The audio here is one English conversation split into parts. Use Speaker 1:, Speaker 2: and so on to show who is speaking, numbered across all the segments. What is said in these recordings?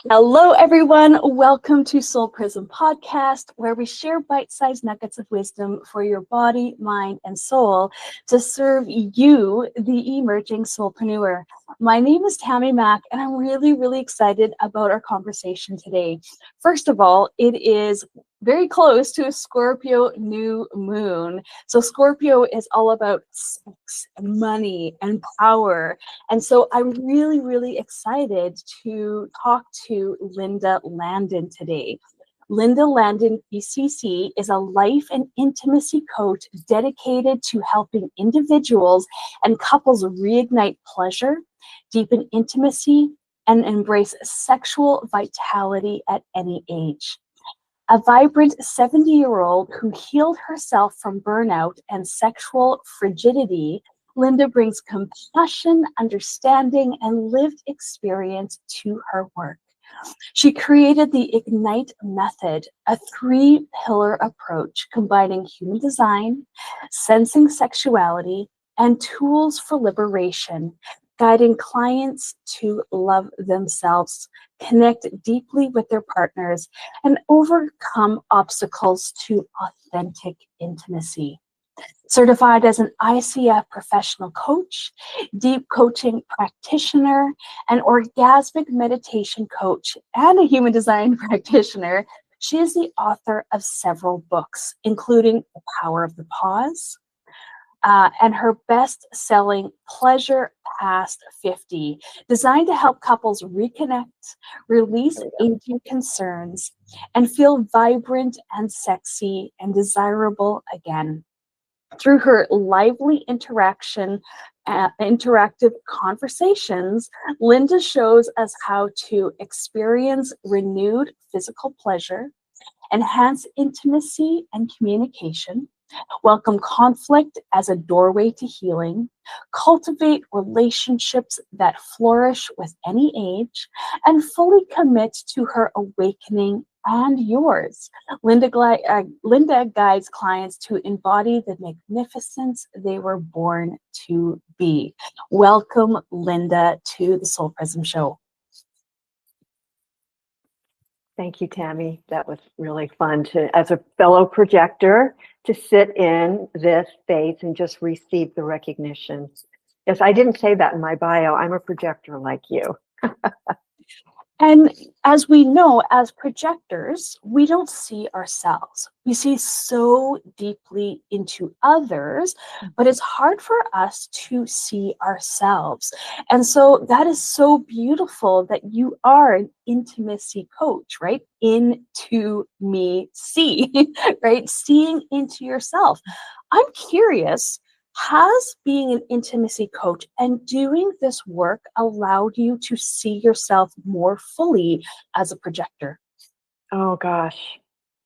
Speaker 1: Hello, everyone. Welcome to Soulprism podcast, where we share bite-sized nuggets of wisdom for your body, mind, and soul to serve you, the emerging soulpreneur. My name is Tammy Mack, and I'm really excited about our conversation today. First of all, it is very close to a Scorpio new moon. So Scorpio is all about sex, money, and power. And so I'm really excited to talk to Linda Landon today. Linda Landon, PCC, is a life and intimacy coach dedicated to helping individuals and couples reignite pleasure, deepen intimacy, and embrace sexual vitality at any age. A vibrant 70-year-old who healed herself from burnout and sexual frigidity, Linda brings compassion, understanding, and lived experience to her work. She created the Ignite method, a 3-pillar approach combining human design, sensing sexuality, and tools for liberation, guiding clients to love themselves, connect deeply with their partners, and overcome obstacles to authentic intimacy. Certified as an ICF professional coach, deep coaching practitioner, an orgasmic meditation coach, and a human design practitioner, she is the author of several books, including The Power of the Pause, and her best-selling Pleasure Past 50, designed to help couples reconnect, release aging concerns, and feel vibrant and sexy and desirable again. Through her lively interactive conversations, Linda shows us how to experience renewed physical pleasure, enhance intimacy and communication, welcome conflict as a doorway to healing, cultivate relationships that flourish with any age, and fully commit to her awakening and yours. Linda guides clients to embody the magnificence they were born to be. Welcome, Linda, to the Soulprism Show.
Speaker 2: Thank you, Tammy. That was really fun to, as a fellow projector, to sit in this space and just receive the recognition. Yes, I didn't say that in my bio. I'm a projector like you.
Speaker 1: And as we know, as projectors, we don't see ourselves. We see so deeply into others, but it's hard for us to see ourselves. And so that is so beautiful that you are an intimacy coach, right? Into me, see, right? Seeing into yourself. I'm curious, has being an intimacy coach and doing this work allowed you to see yourself more fully as a projector?
Speaker 2: Oh, gosh.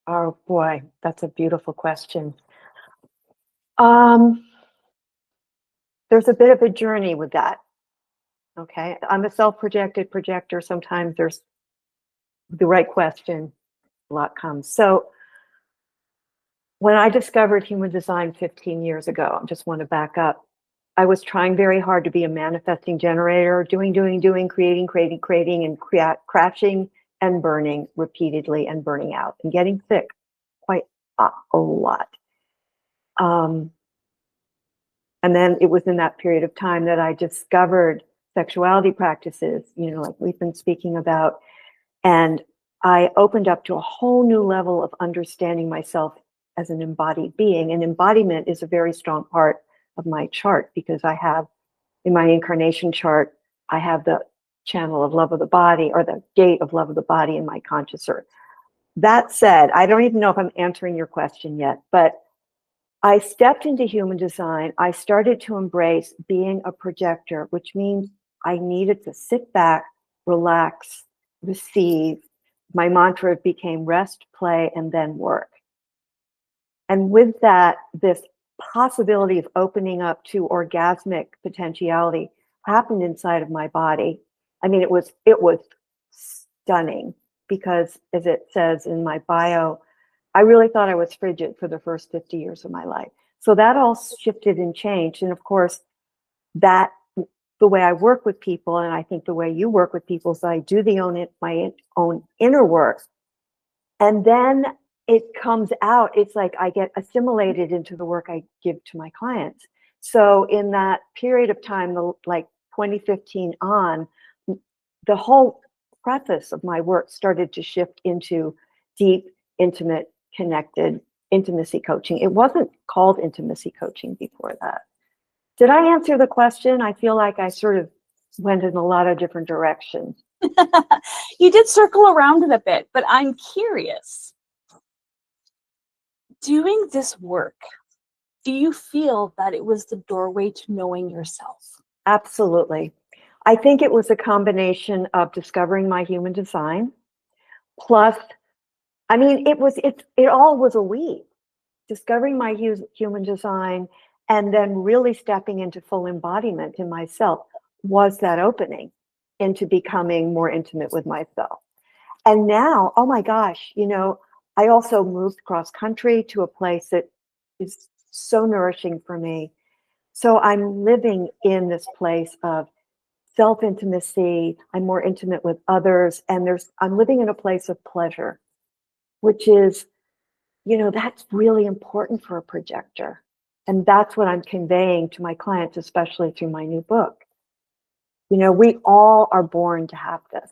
Speaker 2: Oh, boy. That's a beautiful question. There's a bit of a journey with that. Okay. I'm a self-projected projector. Sometimes there's the right question, a lot comes. So when I discovered human design 15 years ago, I just want to back up. I was trying very hard to be a manifesting generator, doing, creating, and crashing and burning repeatedly and burning out and getting sick quite a lot. And then it was in that period of time that I discovered sexuality practices, like we've been speaking about. And I opened up to a whole new level of understanding myself as an embodied being. And embodiment is a very strong part of my chart because I have, in my incarnation chart, I have the channel of love of the body, or the gate of love of the body in my conscious earth. That said, I don't even know if I'm answering your question yet, but I stepped into human design. I started to embrace being a projector, which means I needed to sit back, relax, receive. My mantra became rest, play, and then work. And with that, this possibility of opening up to orgasmic potentiality happened inside of my body. I mean, it was stunning because, as it says in my bio, I really thought I was frigid for the first 50 years of my life. So that all shifted and changed. And of course, that the way I work with people, and I think the way you work with people, is I do my own inner work. And then it comes out, it's like I get assimilated into the work I give to my clients. So in that period of time, like 2015 on, the whole preface of my work started to shift into deep, intimate, connected intimacy coaching. It wasn't called intimacy coaching before that. Did I answer the question? I feel like I sort of went in a lot of different directions.
Speaker 1: You did circle around it a bit, but I'm curious. Doing this work, do you feel that it was the doorway to knowing yourself?
Speaker 2: Absolutely. I think it was a combination of discovering my human design, plus, I mean, it all was a weave. Discovering my human design and then really stepping into full embodiment in myself was that opening into becoming more intimate with myself. And now, oh my gosh, I also moved cross country to a place that is so nourishing for me. So I'm living in this place of self-intimacy. I'm more intimate with others, and I'm living in a place of pleasure, which is, that's really important for a projector. And that's what I'm conveying to my clients, especially through my new book. We all are born to have this.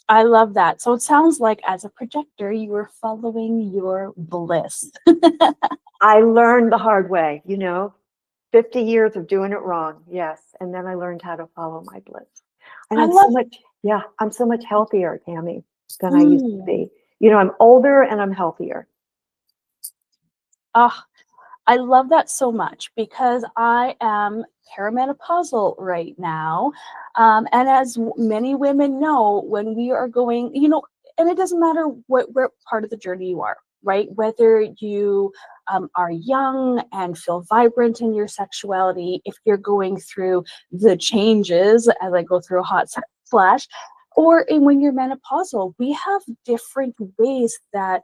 Speaker 1: I love that. So it sounds like as a projector, you were following your bliss.
Speaker 2: I learned the hard way, 50 years of doing it wrong. Yes. And then I learned how to follow my bliss. And I'm so much healthier, Tammy, than I used to be. I'm older and I'm healthier.
Speaker 1: Oh, I love that so much because I am perimenopausal right now. And as many women know, when we are going, and it doesn't matter what part of the journey you are, right? Whether you are young and feel vibrant in your sexuality, if you're going through the changes as I go through a hot flash, or when you're menopausal, we have different ways that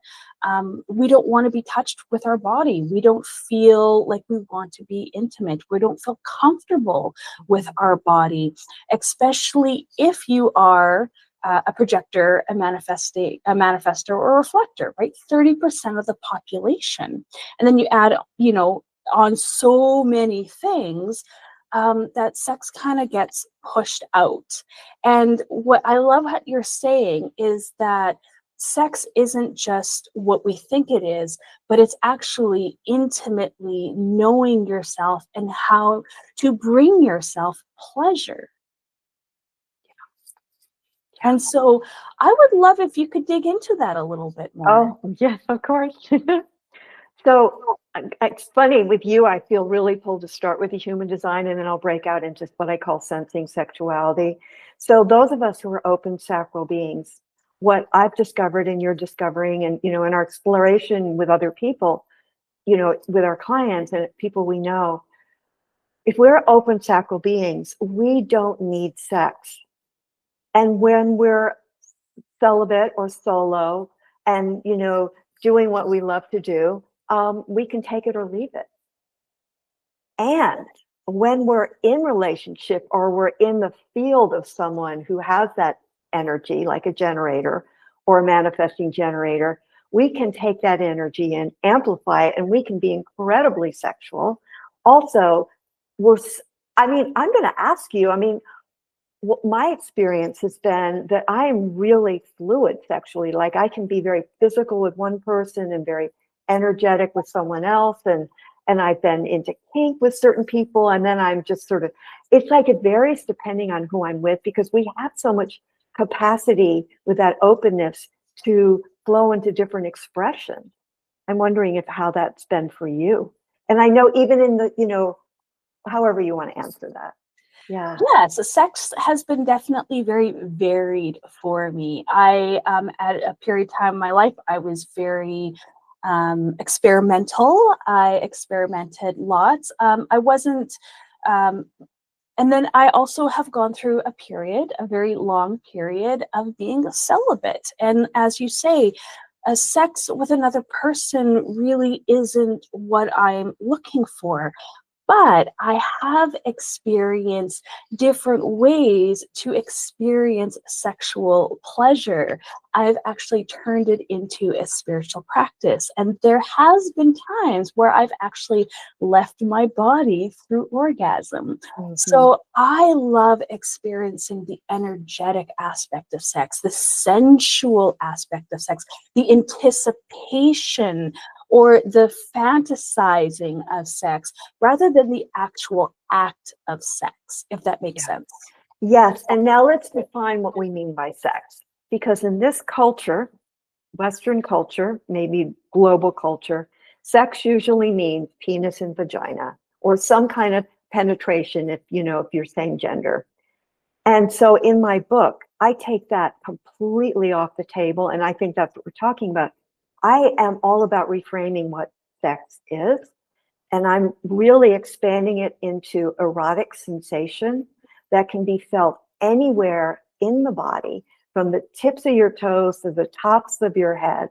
Speaker 1: we don't want to be touched with our body. We don't feel like we want to be intimate. We don't feel comfortable with our body, especially if you are a projector, a manifestor, or a reflector, right? 30% of the population. And then you add, on so many things, that sex kind of gets pushed out. And what I love what you're saying is that sex isn't just what we think it is, but it's actually intimately knowing yourself and how to bring yourself pleasure. And so I would love if you could dig into that a little bit more.
Speaker 2: Oh, yes, of course. So it's funny with you, I feel really pulled to start with the human design, and then I'll break out into what I call sensing sexuality. So those of us who are open sacral beings, what I've discovered and you're discovering, and, in our exploration with other people, with our clients and people we know, if we're open sacral beings, we don't need sex. And when we're celibate or solo and, doing what we love to do, we can take it or leave it. And when we're in relationship or we're in the field of someone who has that energy, like a generator or a manifesting generator, we can take that energy and amplify it, and we can be incredibly sexual. Also, I'm going to ask you, my experience has been that I am really fluid sexually. Like, I can be very physical with one person and very energetic with someone else. And I've been into kink with certain people. And then I'm just it's like it varies depending on who I'm with, because we have so much capacity with that openness to flow into different expressions. I'm wondering how that's been for you. And I know even in the, however you want to answer that. Yeah.
Speaker 1: Yes, sex has been definitely very varied for me. I, at a period of time in my life, I was very experimental. I experimented lots. I wasn't, and then I also have gone through a very long period of being celibate. And as you say, sex with another person really isn't what I'm looking for. But I have experienced different ways to experience sexual pleasure. I've actually turned it into a spiritual practice. And there has been times where I've actually left my body through orgasm. So I love experiencing the energetic aspect of sex, the sensual aspect of sex, the anticipation or the fantasizing of sex rather than the actual act of sex, if that makes sense.
Speaker 2: Yes, and now let's define what we mean by sex. Because in this culture, Western culture, maybe global culture, sex usually means penis and vagina or some kind of penetration if you're same gender. And so in my book, I take that completely off the table, and I think that's what we're talking about. I am all about reframing what sex is, and I'm really expanding it into erotic sensation that can be felt anywhere in the body, from the tips of your toes to the tops of your head.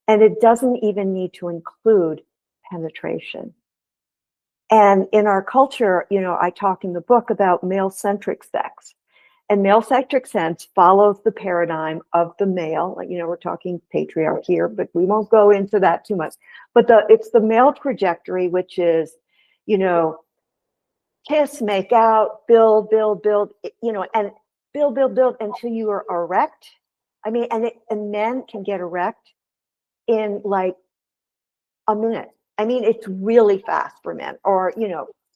Speaker 2: And it doesn't even need to include penetration. And in our culture, I talk in the book about male-centric sex. And male-centric sex follows the paradigm of the male. Like, we're talking patriarchy here, but we won't go into that too much. But it's the male trajectory, which is, kiss, make out, build, and build until you are erect. I mean, and men can get erect in like a minute. I mean, it's really fast for men, or,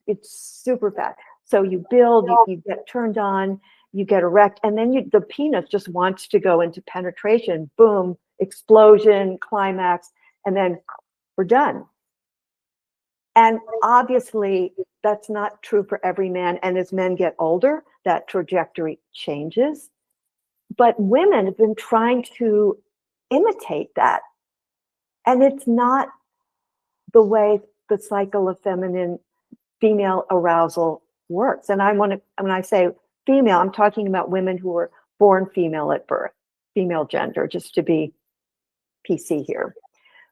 Speaker 2: it's super fast. So you build, you get turned on, you get erect, and then the penis just wants to go into penetration, boom, explosion, climax, and then we're done. And obviously, that's not true for every man. And as men get older, that trajectory changes. But women have been trying to imitate that. And it's not the way the cycle of female arousal works. And when I say female, I'm talking about women who were born female at birth, female gender, just to be PC here.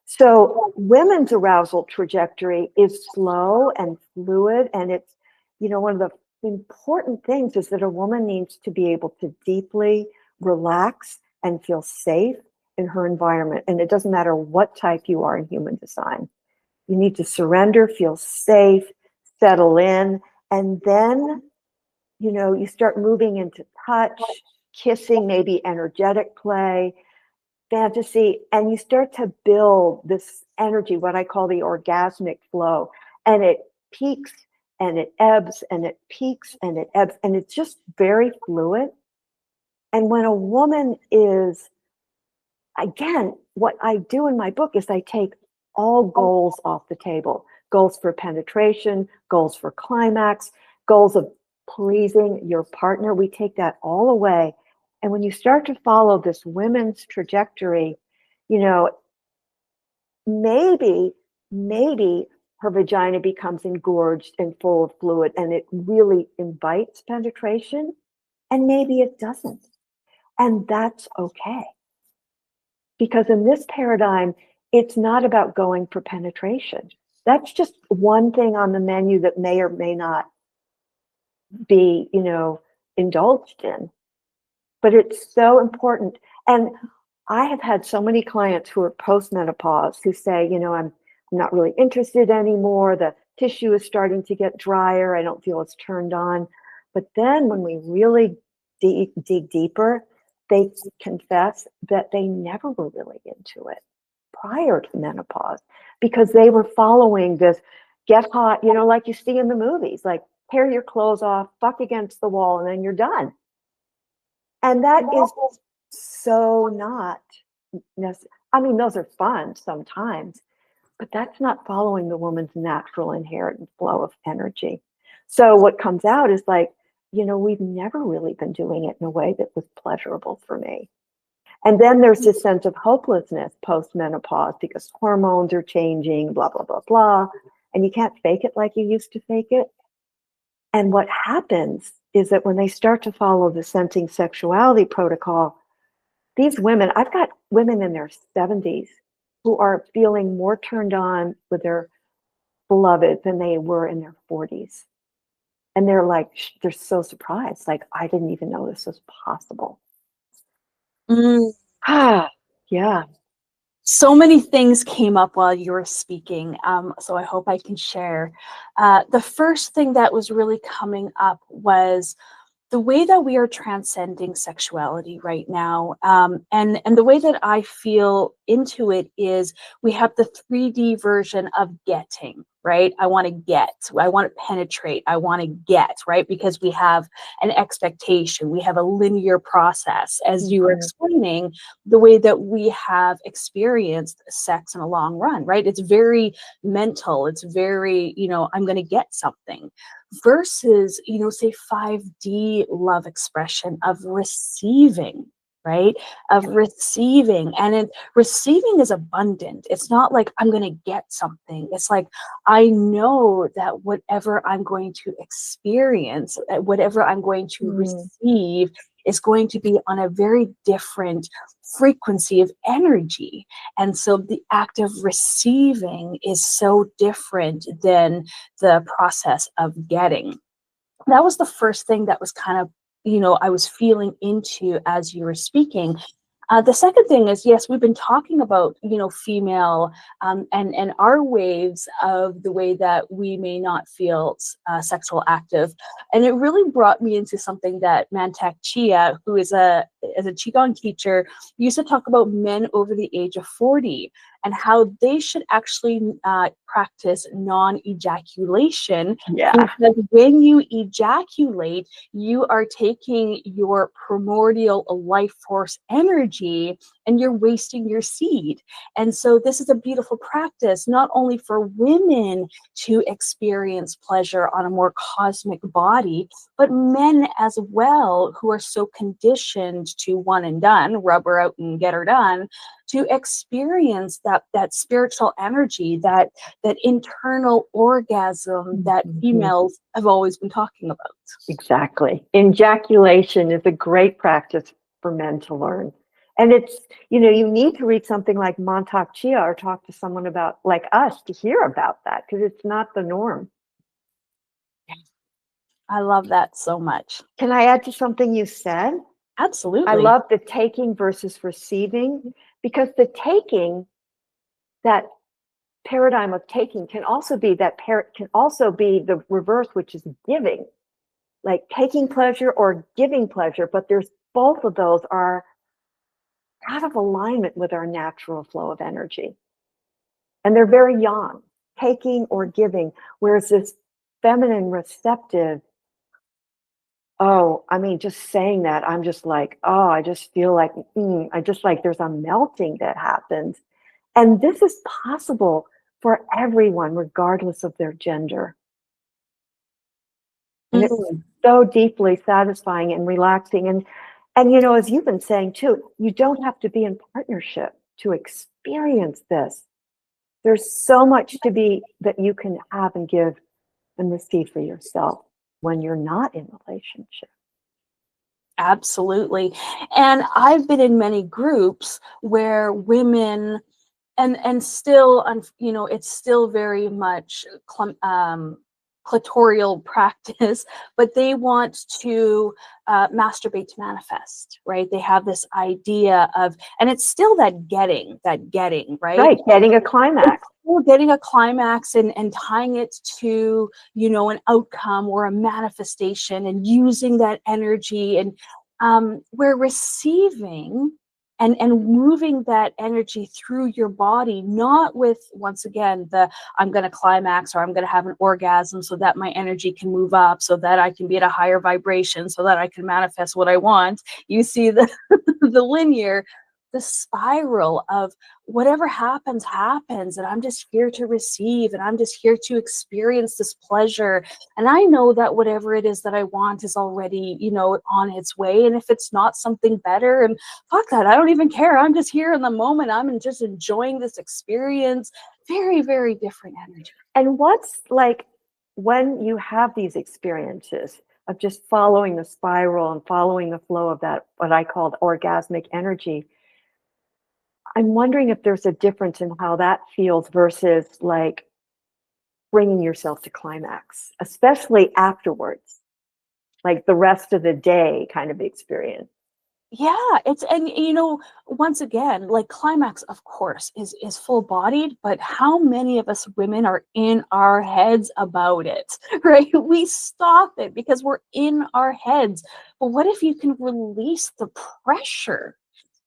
Speaker 2: So women's arousal trajectory is slow and fluid. And it's, one of the important things is that a woman needs to be able to deeply relax and feel safe in her environment. And it doesn't matter what type you are in human design. You need to surrender, feel safe, settle in, and then, you start moving into touch, kissing, maybe energetic play, fantasy, and you start to build this energy, what I call the orgasmic flow, and it peaks and it ebbs and it peaks and it ebbs, and it's just very fluid. And when a woman is, again, what I do in my book is I take all goals off the table. Goals for penetration, goals for climax, goals of pleasing your partner. We take that all away. And when you start to follow this women's trajectory, maybe her vagina becomes engorged and full of fluid and it really invites penetration, and maybe it doesn't. And that's okay. Because in this paradigm, it's not about going for penetration. That's just one thing on the menu that may or may not be, indulged in. But it's so important. And I have had so many clients who are postmenopause who say, I'm not really interested anymore. The tissue is starting to get drier. I don't feel it's turned on. But then when we really dig deeper, they confess that they never were really into it prior to menopause because they were following this get hot, like you see in the movies, like tear your clothes off, fuck against the wall, and then you're done. And that is so not necessary. I mean, those are fun sometimes, but that's not following the woman's natural inherent flow of energy. So what comes out is like, we've never really been doing it in a way that was pleasurable for me. And then there's this sense of hopelessness post-menopause because hormones are changing, blah, blah, blah, blah. And you can't fake it like you used to fake it. And what happens is that when they start to follow the sensing sexuality protocol, these women, I've got women in their 70s who are feeling more turned on with their beloved than they were in their 40s. And they're like, they're so surprised. Like, I didn't even know this was possible.
Speaker 1: Mm.
Speaker 2: Ah, yeah.
Speaker 1: So many things came up while you were speaking, so I hope I can share. The first thing that was really coming up was the way that we are transcending sexuality right now, and the way that I feel into it is we have the 3D version of getting, right? I want to get, I want to penetrate, I want to get, right? Because we have an expectation, we have a linear process, as you were explaining, the way that we have experienced sex in a long run, right? It's very mental, it's very, I'm going to get something versus, say 5D love expression of receiving, right? Of receiving. And receiving is abundant. It's not like I'm going to get something. It's like, I know that whatever I'm going to experience, whatever I'm going to receive is going to be on a very different frequency of energy. And so the act of receiving is so different than the process of getting. That was the first thing that was kind of, I was feeling into as you were speaking. The second thing is, yes, we've been talking about, female and our waves of the way that we may not feel sexual active. And it really brought me into something that Mantak Chia, who is a Qigong teacher, used to talk about men over the age of 40 and how they should actually practice non-ejaculation.
Speaker 2: Yeah.
Speaker 1: Because when you ejaculate, you are taking your primordial life force energy and you're wasting your seed. And so this is a beautiful practice, not only for women to experience pleasure on a more cosmic body, but men as well, who are so conditioned to one and done, rub her out and get her done, to experience that spiritual energy, that internal orgasm that females have always been talking about.
Speaker 2: Exactly. Ejaculation is a great practice for men to learn. And it's, you need to read something like Mantak Chia or talk to someone about, like us, to hear about that, because it's not the norm.
Speaker 1: I love that so much.
Speaker 2: Can I add to something you said?
Speaker 1: Absolutely.
Speaker 2: I love the taking versus receiving, because the taking, that paradigm of taking can also be the reverse, which is giving, like taking pleasure or giving pleasure. But there's both of those are out of alignment with our natural flow of energy. And they're very yang, taking or giving, whereas this feminine receptive, just saying that, I'm just like, I just feel like, I just like there's a melting that happens. And this is possible for everyone, regardless of their gender. And it's so deeply satisfying and relaxing. And as you've been saying too, you don't have to be in partnership to experience this. There's so much that you can have and give and receive for yourself when you're not in relationship.
Speaker 1: Absolutely. And I've been in many groups where women, and still, it's still very much clitoral practice, but they want to masturbate to manifest, right? They have this idea of, and it's still that getting, right?
Speaker 2: Right, getting a climax.
Speaker 1: We're getting a climax and tying it to, an outcome or a manifestation and using that energy. And we're receiving and moving that energy through your body, not with, once again, I'm going to climax or I'm going to have an orgasm so that my energy can move up, so that I can be at a higher vibration, so that I can manifest what I want. You see the the spiral of whatever happens, and I'm just here to receive, and I'm just here to experience this pleasure. And I know that whatever it is that I want is already, on its way. And if it's not something better, and fuck that, I don't even care. I'm just here in the moment. I'm just enjoying this experience. Very, very different energy.
Speaker 2: And what's like when you have these experiences of just following the spiral and following the flow of that, what I call orgasmic energy, I'm wondering if there's a difference in how that feels versus like bringing yourself to climax, especially afterwards, like the rest of the day kind of experience.
Speaker 1: Yeah, it's, and once again, like climax, of course, is full bodied, but how many of us women are in our heads about it, right? We stop it because we're in our heads. But what if you can release the pressure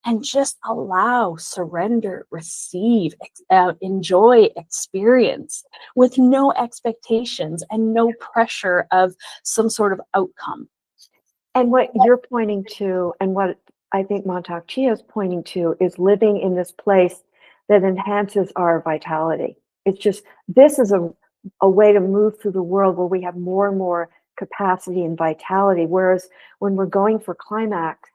Speaker 1: and just allow, surrender, receive, enjoy, experience with no expectations and no pressure of some sort of outcome?
Speaker 2: And what you're pointing to, and what I think Montauk Chia is pointing to, is living in this place that enhances our vitality. It's just, this is a way to move through the world where we have more and more capacity and vitality. Whereas when we're going for climax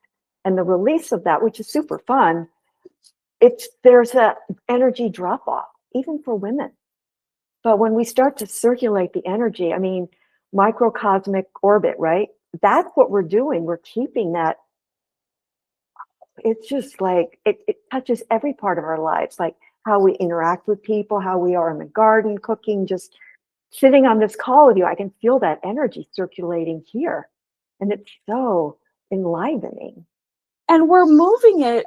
Speaker 2: and the release of that, which is super fun, there's a energy drop off, even for women. But when we start to circulate the energy, I mean, microcosmic orbit, right? That's what we're doing. We're keeping that. It's just like, it touches every part of our lives, like how we interact with people, how we are in the garden, cooking, just sitting on this call with you. I can feel that energy circulating here. And it's so enlivening.
Speaker 1: And we're moving it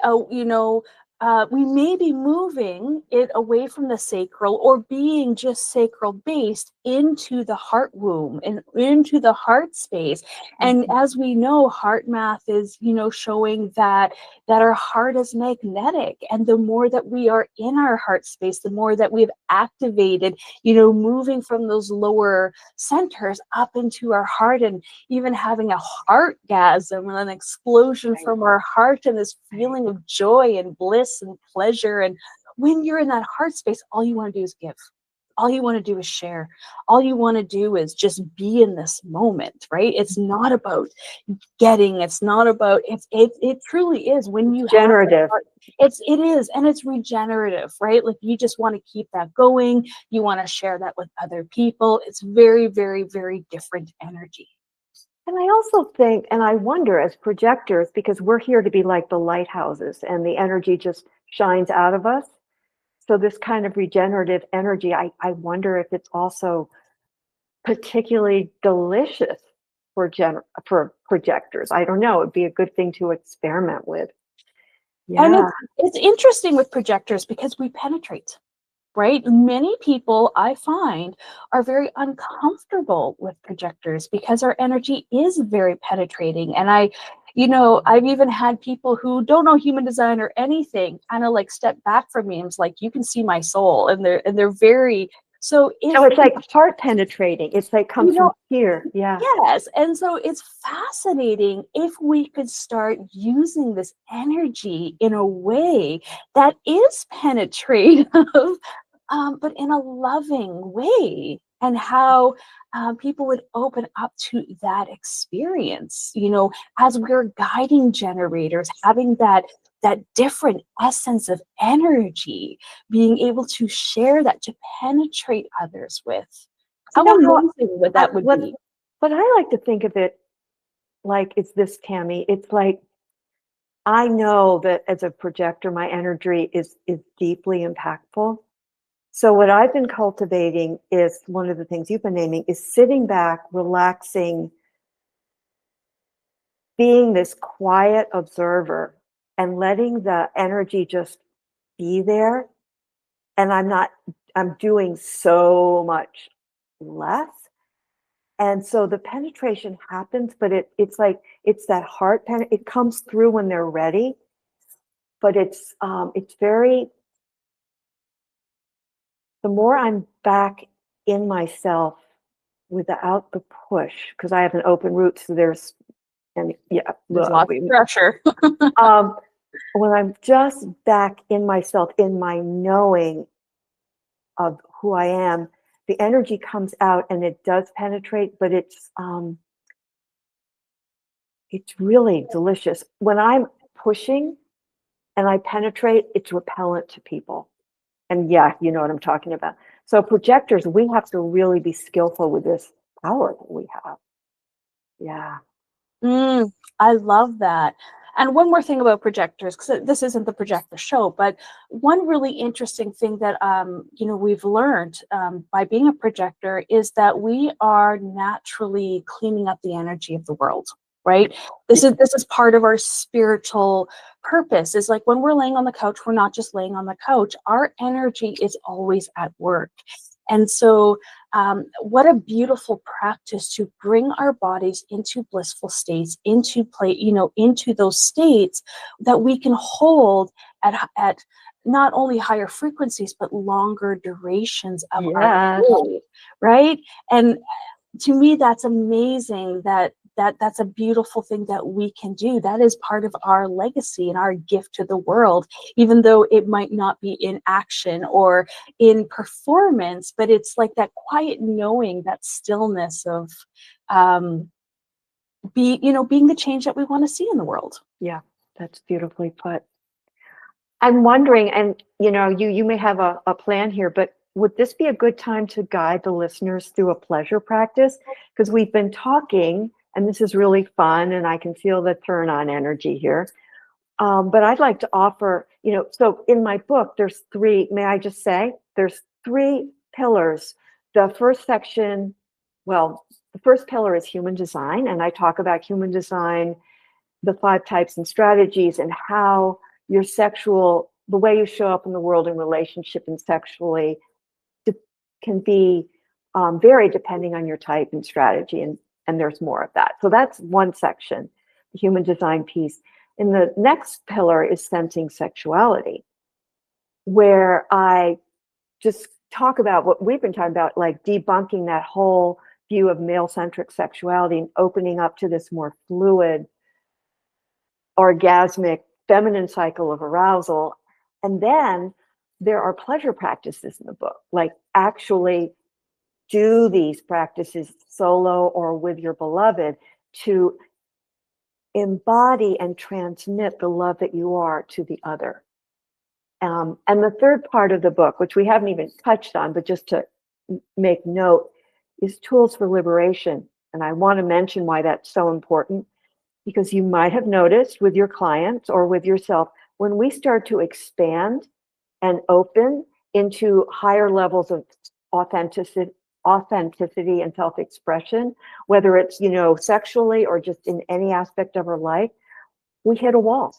Speaker 1: we may be moving it away from the sacral, or being just sacral based, into the heart womb and into the heart space. And as we know, heart math is showing that our heart is magnetic, and the more that we are in our heart space, the more that we've activated, moving from those lower centers up into our heart, and even having a heartgasm and an explosion from our heart, and this feeling of joy and bliss and pleasure. And when you're in that heart space, all you want to do is give. All you want to do is share. All you want to do is just be in this moment, right? It's not about getting. It's not about, it truly is, when you
Speaker 2: generative.
Speaker 1: It is, and it's regenerative, right? Like, you just want to keep that going. You want to share that with other people. It's very, very, very different energy.
Speaker 2: And I also think, and I wonder, as projectors, because we're here to be like the lighthouses and the energy just shines out of us. So this kind of regenerative energy, I wonder if it's also particularly delicious for projectors. I don't know. It'd be a good thing to experiment with. Yeah.
Speaker 1: And it's interesting with projectors because we penetrate. Right? Many people, I find, are very uncomfortable with projectors because our energy is very penetrating. And I've even had people who don't know human design or anything kind of like step back from me and it's like, you can see my soul. And they're very, so
Speaker 2: it's like heart penetrating. It's like comes from here. Yeah.
Speaker 1: Yes. And so it's fascinating if we could start using this energy in a way that is penetrative, but in a loving way, and how people would open up to that experience, as we're guiding generators, having that different essence of energy, being able to share that, to penetrate others with. How amazing would that be?
Speaker 2: But I like to think of it like it's this, Tammy. It's like, I know that as a projector, my energy is deeply impactful. So what I've been cultivating is, one of the things you've been naming, is sitting back, relaxing, being this quiet observer and letting the energy just be there. And I'm doing so much less. And so the penetration happens, but it's like, it's that heart it comes through when they're ready. But it's very, the more I'm back in myself without the push, because I have an open root, so there's
Speaker 1: lots of pressure.
Speaker 2: When I'm just back in myself, in my knowing of who I am, the energy comes out and it does penetrate, but it's really delicious. When I'm pushing and I penetrate, it's repellent to people. And yeah, you know what I'm talking about. So projectors, we have to really be skillful with this power that we have. Yeah.
Speaker 1: I love that. And one more thing about projectors, because this isn't the projector show, but one really interesting thing that we've learned by being a projector is that we are naturally cleaning up the energy of the world. Right? This is part of our spiritual purpose. Is like when we're laying on the couch, we're not just laying on the couch. Our energy is always at work. And so what a beautiful practice to bring our bodies into blissful states, into into those states that we can hold at not only higher frequencies, but longer durations of our state, right? And to me, that's amazing that's a beautiful thing that we can do. That is part of our legacy and our gift to the world, even though it might not be in action or in performance, but it's like that quiet knowing, that stillness of being the change that we want to see in the world.
Speaker 2: Yeah, that's beautifully put. I'm wondering, and you may have a plan here, but would this be a good time to guide the listeners through a pleasure practice? Because we've been talking, and this is really fun, and I can feel the turn on energy here. But I'd like to offer, so in my book, there's three, may I just say, there's three pillars. The first section, well, the first pillar is human design, and I talk about human design, the 5 types and strategies, and how your the way you show up in the world in relationship and sexually can be vary depending on your type and strategy, and there's more of that. So that's one section, the human design piece. And the next pillar is sensing sexuality, where I just talk about what we've been talking about, like debunking that whole view of male-centric sexuality and opening up to this more fluid, orgasmic, feminine cycle of arousal. And then there are pleasure practices in the book, like actually do these practices solo or with your beloved to embody and transmit the love that you are to the other. And the third part of the book, which we haven't even touched on, but just to make note, is tools for liberation. And I want to mention why that's so important, because you might have noticed with your clients or with yourself, when we start to expand and open into higher levels of authenticity and self-expression, whether it's, sexually or just in any aspect of our life, we hit a wall.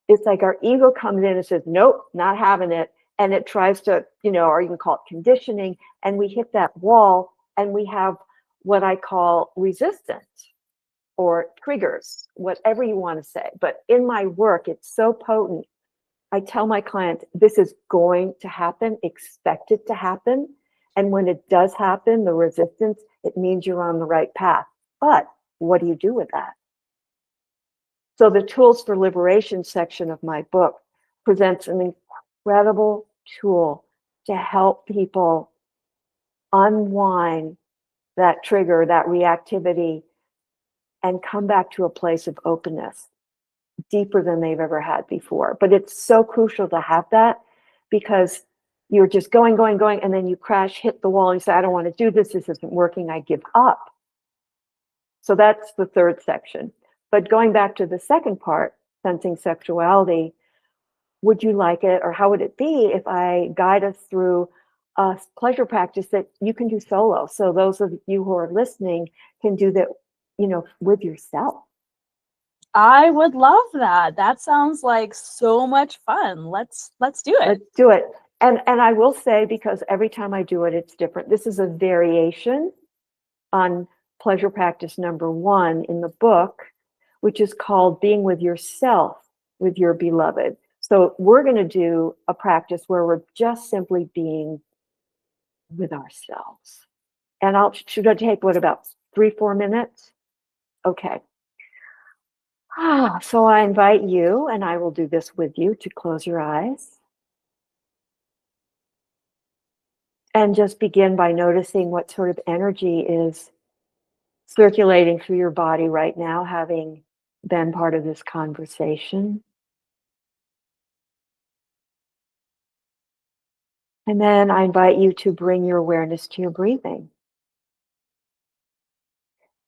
Speaker 2: It's like our ego comes in and says, nope, not having it. And it tries to, or you can call it conditioning. And we hit that wall and we have what I call resistance or triggers, whatever you want to say. But in my work, it's so potent. I tell my clients, this is going to happen, expect it to happen. And when it does happen, the resistance, it means you're on the right path. But what do you do with that? So the Tools for Liberation section of my book presents an incredible tool to help people unwind that trigger, that reactivity, and come back to a place of openness deeper than they've ever had before. But it's so crucial to have that, because you're just going, and then you crash, hit the wall, and you say, I don't want to do this. This isn't working. I give up. So that's the third section. But going back to the second part, sensing sexuality, would you like it, or how would it be if I guide us through a pleasure practice that you can do solo? So those of you who are listening can do that, with yourself.
Speaker 1: I would love that. That sounds like so much fun. Let's do it.
Speaker 2: Let's do it. And I will say, because every time I do it, it's different. This is a variation on pleasure practice number 1 in the book, which is called Being with Yourself with Your Beloved. So we're going to do a practice where we're just simply being with ourselves. And should I take about 3-4 minutes? Okay. So I invite you, and I will do this with you, to close your eyes. And just begin by noticing what sort of energy is circulating through your body right now, having been part of this conversation. And then I invite you to bring your awareness to your breathing.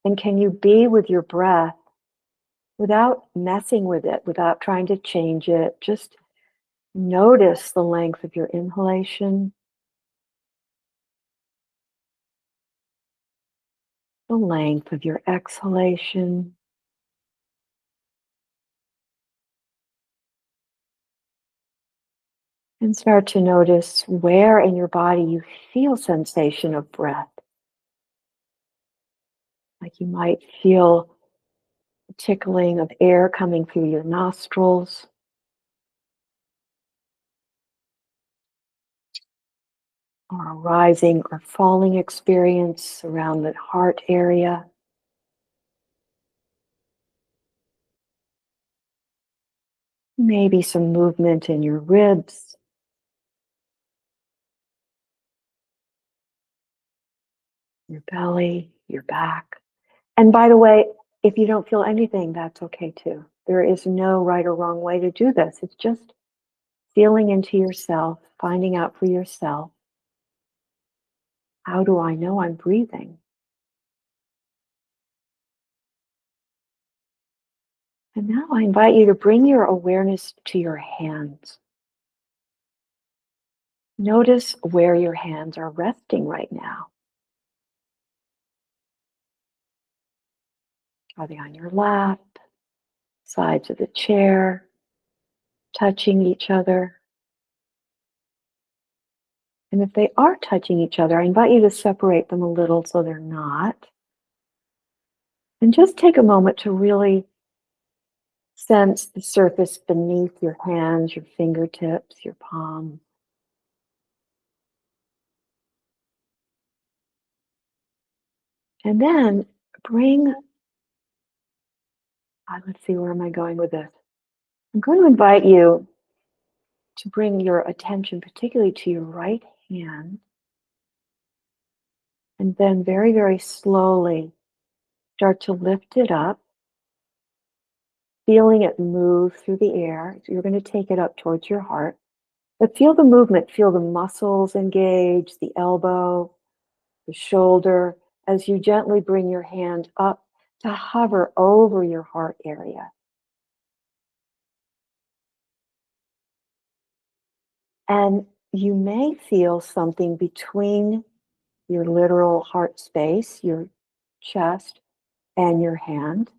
Speaker 2: And can you be with your breath without messing with it, without trying to change it. Just notice the length of your inhalation, the length of your exhalation. And start to notice where in your body you feel sensation of breath. Like you might feel tickling of air coming through your nostrils, or a rising or falling experience around the heart area. Maybe some movement in your ribs, your belly, your back. And by the way, if you don't feel anything, that's okay too. There is no right or wrong way to do this. It's just feeling into yourself, finding out for yourself, how do I know I'm breathing? And now I invite you to bring your awareness to your hands. Notice where your hands are resting right now. Are they on your lap, sides of the chair, touching each other? And if they are touching each other, I invite you to separate them a little so they're not. And just take a moment to really sense the surface beneath your hands, your fingertips, your palms. And then bring, let's see, where am I going with this? I'm going to invite you to bring your attention particularly to your right hand. And then very, very slowly start to lift it up, feeling it move through the air. So you're going to take it up towards your heart. But feel the movement, feel the muscles engage, the elbow, the shoulder, as you gently bring your hand up to hover over your heart area. And you may feel something between your literal heart space, your chest, and your hand.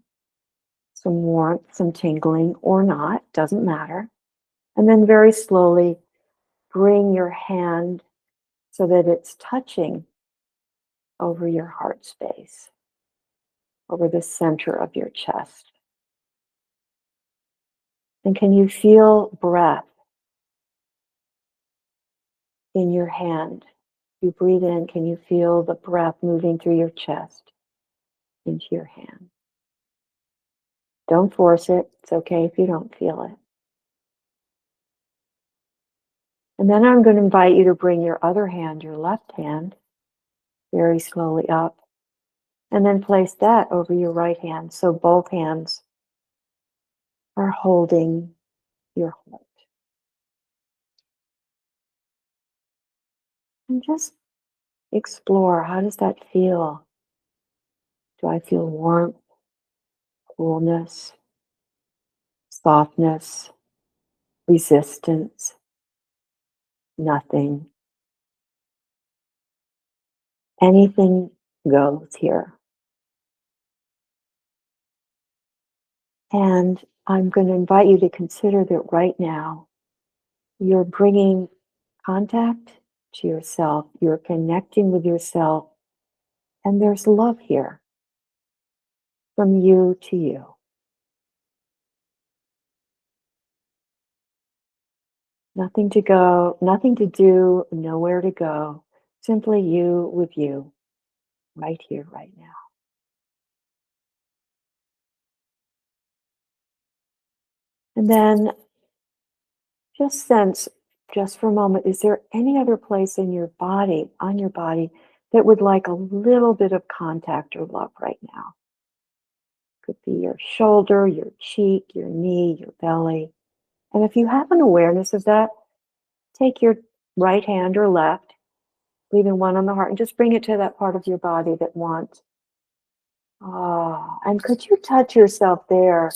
Speaker 2: Some warmth, some tingling, or not, doesn't matter. And then very slowly bring your hand so that it's touching over your heart space, over the center of your chest. And can you feel breath in your hand? You breathe in, can you feel the breath moving through your chest into your hand? Don't force it. It's okay if you don't feel it. And then I'm going to invite you to bring your other hand, your left hand, very slowly up, and then place that over your right hand. So both hands are holding your heart. And just explore, how does that feel? Do I feel warmth, coolness, softness, resistance, nothing? Anything goes here. And I'm going to invite you to consider that right now you're bringing contact to yourself, you're connecting with yourself, and there's love here from you to you. Nothing to go, nothing to do, nowhere to go. Simply you with you, right here, right now. And then just sense, just for a moment, is there any other place in your body, on your body, that would like a little bit of contact or love right now? Could be your shoulder, your cheek, your knee, your belly. And if you have an awareness of that, take your right hand or left, leaving one on the heart, and just bring it to that part of your body that wants Oh, and could you touch yourself there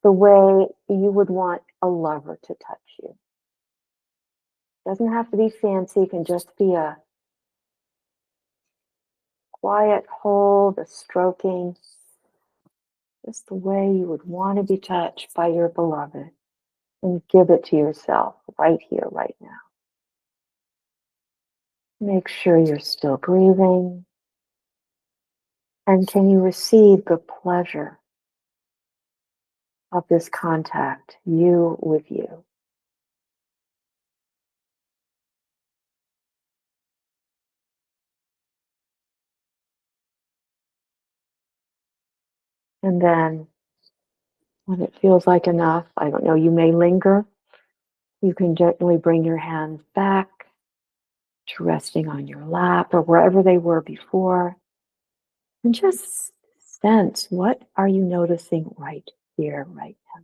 Speaker 2: the way you would want a lover to touch you? Doesn't have to be fancy, it can just be a quiet hold, a stroking, just the way you would want to be touched by your beloved. And give it to yourself right here, right now. Make sure you're still breathing. And can you receive the pleasure of this contact, you with you? And then when it feels like enough, I don't know, you may linger. You can gently bring your hands back to resting on your lap or wherever they were before. And just sense, what are you noticing right here, right now?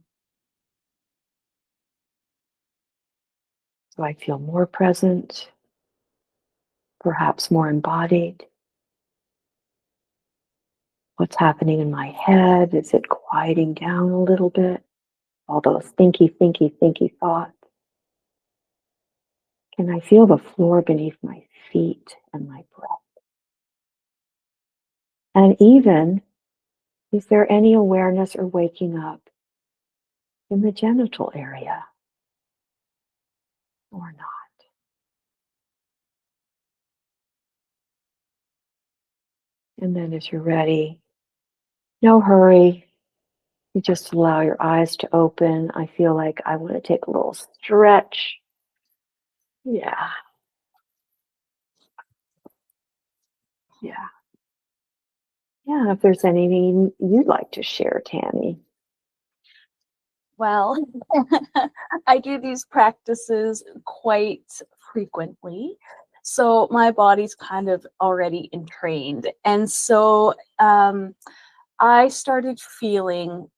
Speaker 2: Do I feel more present? Perhaps more embodied? What's happening in my head? Is it quieting down a little bit? All those thinky thoughts. Can I feel the floor beneath my feet and my breath? And even, is there any awareness or waking up in the genital area or not? And then as you're ready, no hurry. You just allow your eyes to open. I feel like I want to take a little stretch. Yeah. Yeah. Yeah. If there's anything you'd like to share, Tammy.
Speaker 1: Well, I do these practices quite frequently. So my body's kind of already entrained. And so I started feeling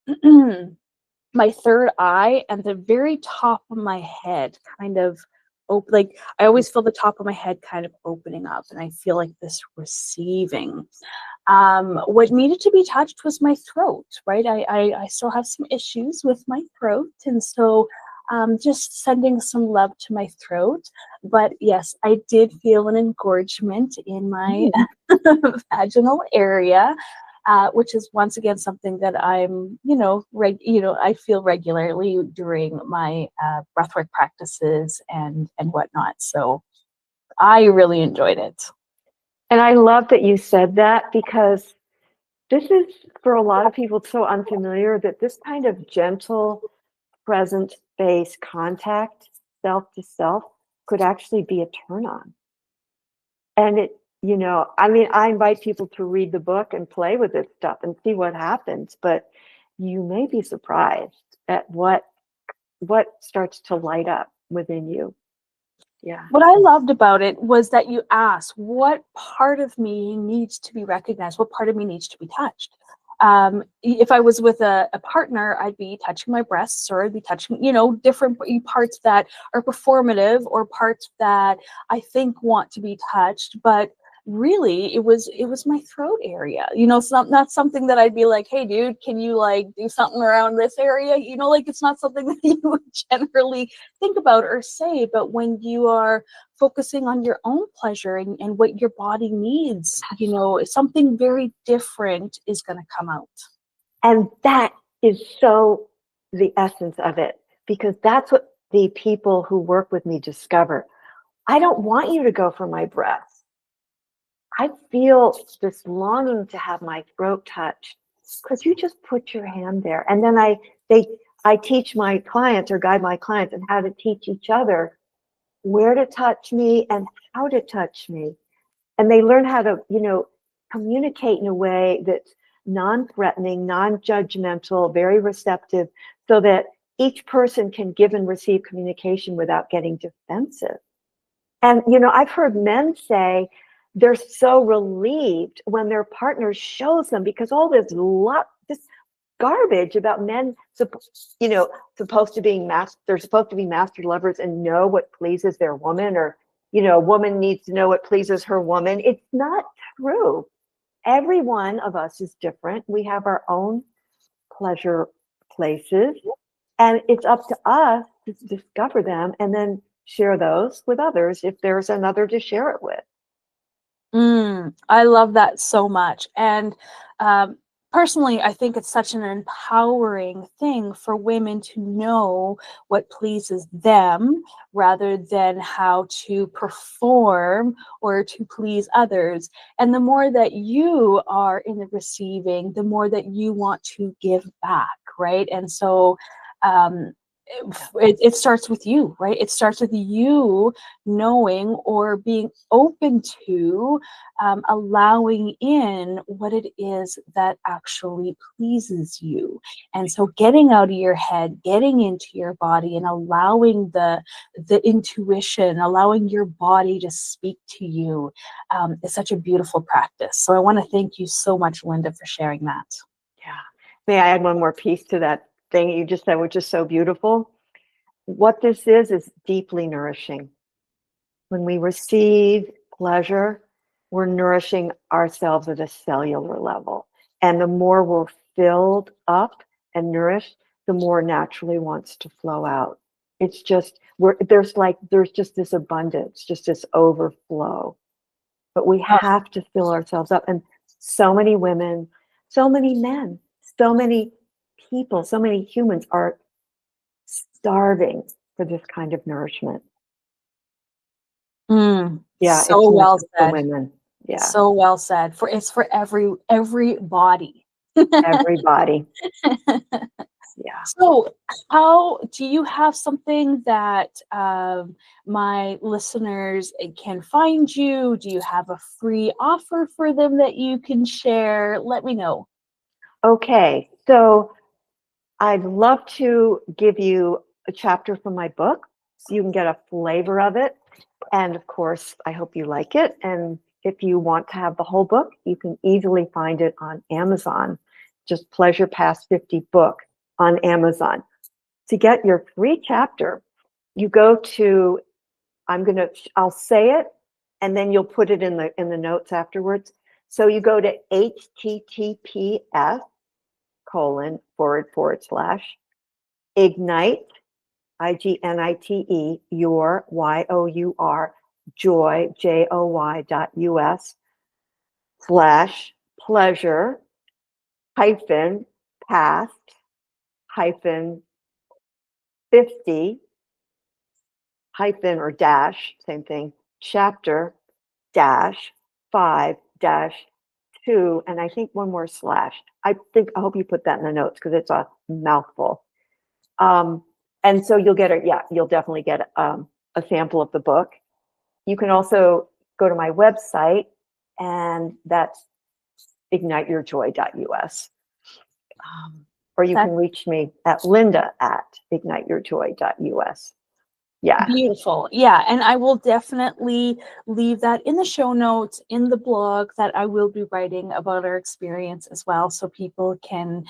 Speaker 1: my third eye and the very top of my head kind of open. Like I always feel the top of my head kind of opening up, and I feel like this receiving. What needed to be touched was my throat, right? I still have some issues with my throat. And so just sending some love to my throat. But yes, I did feel an engorgement in my vaginal area. Which is once again something that I'm, I feel regularly during my breathwork practices and whatnot. So I really enjoyed it.
Speaker 2: And I love that you said that, because this is, for a lot of people, it's so unfamiliar that this kind of gentle, present-based contact, self to self, could actually be a turn on. And it, I mean, I invite people to read the book and play with this stuff and see what happens, but you may be surprised at what starts to light up within you. Yeah.
Speaker 1: What I loved about it was that you asked, what part of me needs to be recognized? What part of me needs to be touched? If I was with a partner, I'd be touching my breasts, or I'd be touching, different parts that are performative or parts that I think want to be touched. But really, it was my throat area. It's not something that I'd be like, hey, dude, can you like do something around this area? Like it's not something that you would generally think about or say. But when you are focusing on your own pleasure and what your body needs, something very different is going to come out.
Speaker 2: And that is so the essence of it, because that's what the people who work with me discover. I don't want you to go for my breasts. I feel this longing to have my throat touched. Because you just put your hand there. And then I teach my clients, or guide my clients, on how to teach each other where to touch me and how to touch me. And they learn how to, communicate in a way that's non-threatening, non-judgmental, very receptive, so that each person can give and receive communication without getting defensive. And, I've heard men say they're so relieved when their partner shows them, because all this garbage about men, supposed to be they're supposed to be master lovers and know what pleases their woman, or, a woman needs to know what pleases her woman. It's not true. every one of us is different. We have our own pleasure places, and it's up to us to discover them and then share those with others if there's another to share it with.
Speaker 1: I love that so much. And personally, I think it's such an empowering thing for women to know what pleases them rather than how to perform or to please others. And the more that you are in the receiving, the more that you want to give back, right? And so it starts with you, right? It starts with you knowing or being open to allowing in what it is that actually pleases you. And so getting out of your head, getting into your body and allowing the intuition, allowing your body to speak to you is such a beautiful practice. So I want to thank you so much, Linda, for sharing that.
Speaker 2: Yeah. May I add one more piece to that thing you just said, which is so beautiful? What this is deeply nourishing. When we receive pleasure, we're nourishing ourselves at a cellular level. And the more we're filled up and nourished, the more naturally wants to flow out. It's just, there's just this abundance, just this overflow. But we have to fill ourselves up. And so many women, so many men, so many people, so many humans are starving for this kind of nourishment. Yeah,
Speaker 1: so
Speaker 2: it's
Speaker 1: well
Speaker 2: for
Speaker 1: said.
Speaker 2: women. Yeah,
Speaker 1: so well said. It's for every body.
Speaker 2: everybody. Yeah.
Speaker 1: So, how do you have something that my listeners can find you? Do you have a free offer for them that you can share? Let me know.
Speaker 2: Okay, so I'd love to give you a chapter from my book so you can get a flavor of it. And of course, I hope you like it. And if you want to have the whole book, you can easily find it on Amazon. Just Pleasure Past 50 book on Amazon. To get your free chapter, you go to, I'll say it, and then you'll put it in the notes afterwards. So you go to https://ignite, IGNITE, your, YOUR, joy, JOY.US/pleasure hyphen past hyphen 50 hyphen or dash, same thing, chapter dash 5 dash 2, and I think one more slash. I hope you put that in the notes because it's a mouthful. And so you'll definitely get a sample of the book. You can also go to my website, and that's igniteyourjoy.us. Or you can reach me at linda@igniteyourjoy.us. Yeah.
Speaker 1: Beautiful. Yeah. And I will definitely leave that in the show notes, in the blog that I will be writing about our experience as well. So people can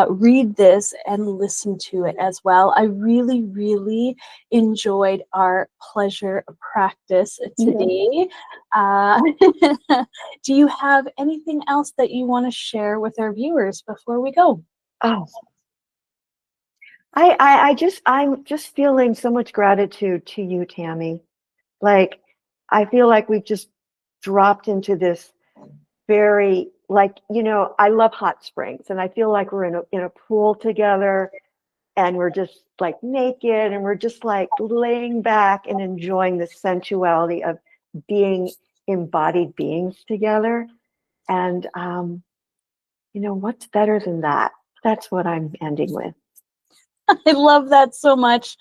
Speaker 1: read this and listen to it as well. I really, really enjoyed our pleasure practice today. Do you have anything else that you want to share with our viewers before we go?
Speaker 2: Oh. I'm just feeling so much gratitude to you, Tammy. Like, I feel like we've just dropped into this very, I love hot springs, and I feel like we're in a pool together, and we're just like naked, and we're just like laying back and enjoying the sensuality of being embodied beings together. And what's better than that? That's what I'm ending with.
Speaker 1: I love that so much.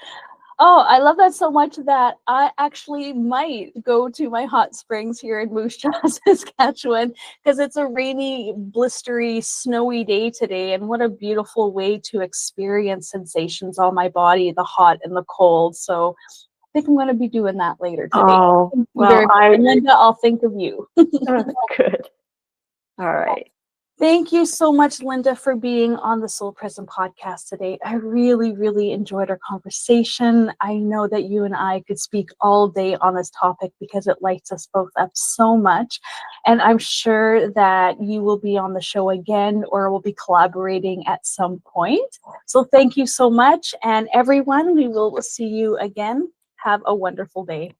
Speaker 1: Oh, I love that so much that I actually might go to my hot springs here in Moose Jaw, Saskatchewan, because it's a rainy, blistery, snowy day today. And what a beautiful way to experience sensations on my body, the hot and the cold. So I think I'm going to be doing that later today.
Speaker 2: Oh, well,
Speaker 1: Linda, I'll think of you.
Speaker 2: Good. All right.
Speaker 1: Thank you so much, Linda, for being on the Soulprism podcast today. I really, really enjoyed our conversation. I know that you and I could speak all day on this topic because it lights us both up so much. And I'm sure that you will be on the show again, or we'll be collaborating at some point. So thank you so much. And everyone, we will see you again. Have a wonderful day.